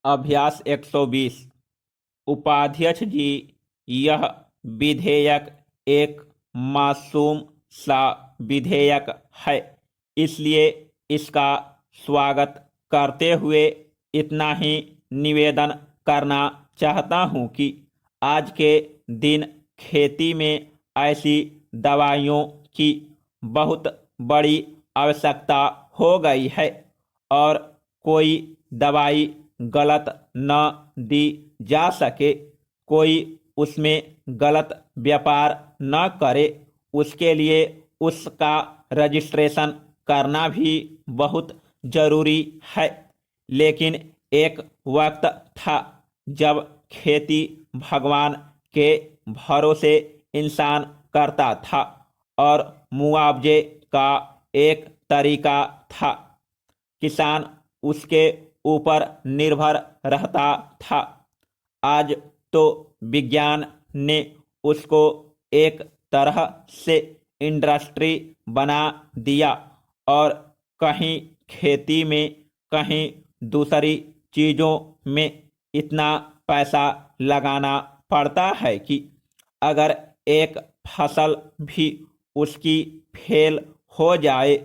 अभ्यास 120। उपाध्यक्ष जी, यह विधेयक एक मासूम सा विधेयक है, इसलिए इसका स्वागत करते हुए इतना ही निवेदन करना चाहता हूं कि आज के दिन खेती में ऐसी दवाइयों की बहुत बड़ी आवश्यकता हो गई है और कोई दवाई गलत न दी जा सके, कोई उसमें गलत व्यापार न करे, उसके लिए उसका रजिस्ट्रेशन करना भी बहुत जरूरी है। लेकिन एक वक्त था जब खेती भगवान के भरोसे इंसान करता था और मुआवजे का एक तरीका था। किसान उसके ऊपर निर्भर रहता था। आज तो विज्ञान ने उसको एक तरह से इंडस्ट्री बना दिया और कहीं खेती में, कहीं दूसरी चीज़ों में इतना पैसा लगाना पड़ता है कि अगर एक फसल भी उसकी फेल हो जाए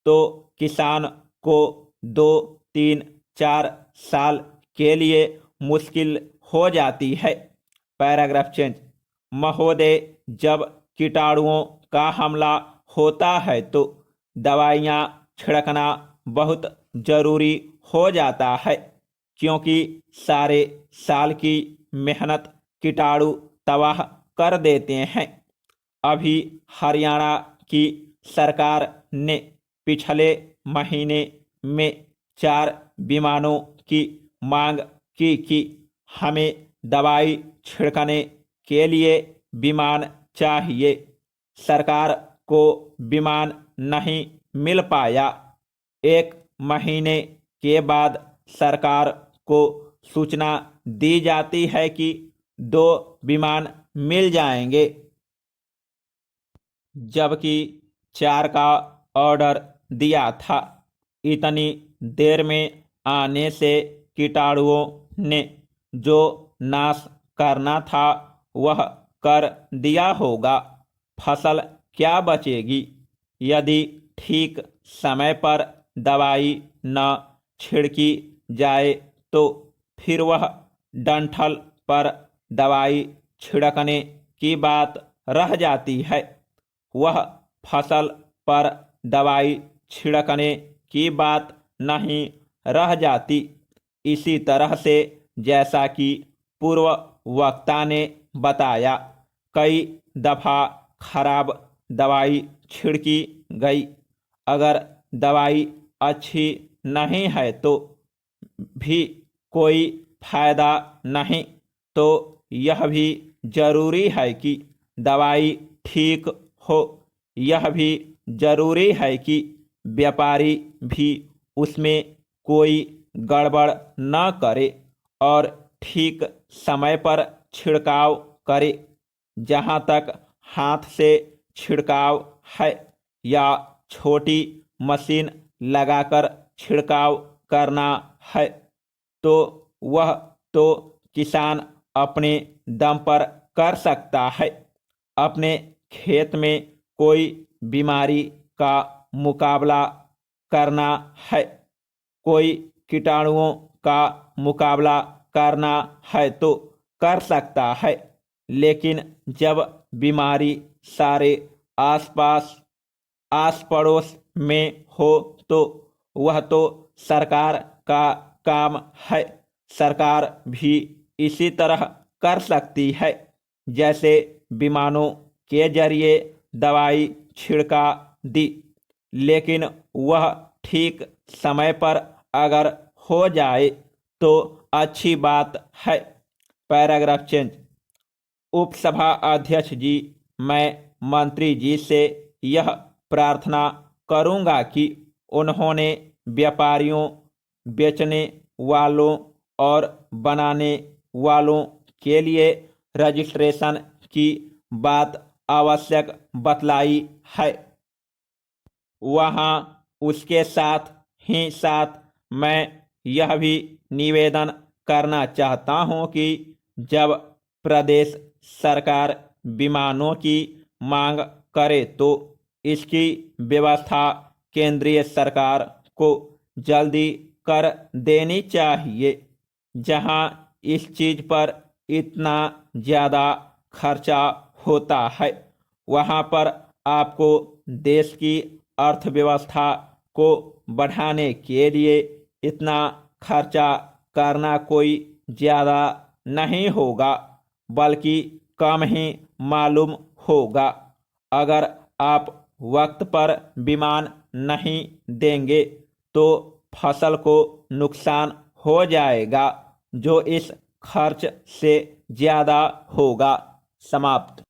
तो किसान को 2, 3, 4 साल के लिए मुश्किल हो जाती है। Paragraph change. महोदय, जब कीटाणुओं का हमला होता है तो दवाइयाँ छिड़कना बहुत ज़रूरी हो जाता है, क्योंकि सारे साल की मेहनत कीटाणु तबाह कर देते हैं। अभी हरियाणा की सरकार ने पिछले महीने में 4 विमानों की मांग की कि हमें दवाई छिड़कने के लिए विमान चाहिए। सरकार को विमान नहीं मिल पाया। 1 महीने के बाद सरकार को सूचना दी जाती है कि 2 विमान मिल जाएंगे, जबकि 4 का ऑर्डर दिया था। इतनी देर में आने से कीटाणुओं ने जो नाश करना था वह कर दिया होगा। फसल क्या बचेगी? यदि ठीक समय पर दवाई न छिड़की जाए तो फिर वह डंठल पर दवाई छिड़कने की बात रह जाती है। वह फसल पर दवाई छिड़कने की बात नहीं रह जाती। इसी तरह से जैसा कि पूर्व वक्ता ने बताया, कई दफ़ा खराब दवाई छिड़की गई। अगर दवाई अच्छी नहीं है तो भी कोई फायदा नहीं, तो यह भी जरूरी है कि दवाई ठीक हो। यह भी जरूरी है कि व्यापारी भी उसमें कोई गड़बड़ न करे और ठीक समय पर छिड़काव करे। जहाँ तक हाथ से छिड़काव है या छोटी मशीन लगाकर छिड़काव करना है तो वह तो किसान अपने दम पर कर सकता है। अपने खेत में कोई बीमारी का मुकाबला करना है, कोई कीटाणुओं का मुकाबला करना है तो कर सकता है। लेकिन जब बीमारी सारे आसपास आस पड़ोस में हो तो वह तो सरकार का काम है। सरकार भी इसी तरह कर सकती है, जैसे विमानों के जरिए दवाई छिड़का दी। लेकिन वह ठीक समय पर अगर हो जाए तो अच्छी बात है। Paragraph change. उपसभा अध्यक्ष जी, मैं मंत्री जी से यह प्रार्थना करूंगा कि उन्होंने व्यापारियों, बेचने वालों और बनाने वालों के लिए रजिस्ट्रेशन की बात आवश्यक बतलाई है। वहाँ उसके साथ ही साथ मैं यह भी निवेदन करना चाहता हूं कि जब प्रदेश सरकार विमानों की मांग करे तो इसकी व्यवस्था केंद्रीय सरकार को जल्दी कर देनी चाहिए। जहां इस चीज पर इतना ज़्यादा खर्चा होता है वहां पर आपको देश की अर्थव्यवस्था को बढ़ाने के लिए इतना खर्चा करना कोई ज़्यादा नहीं होगा, बल्कि कम ही मालूम होगा। अगर आप वक्त पर विमान नहीं देंगे तो फसल को नुकसान हो जाएगा, जो इस खर्च से ज़्यादा होगा। समाप्त।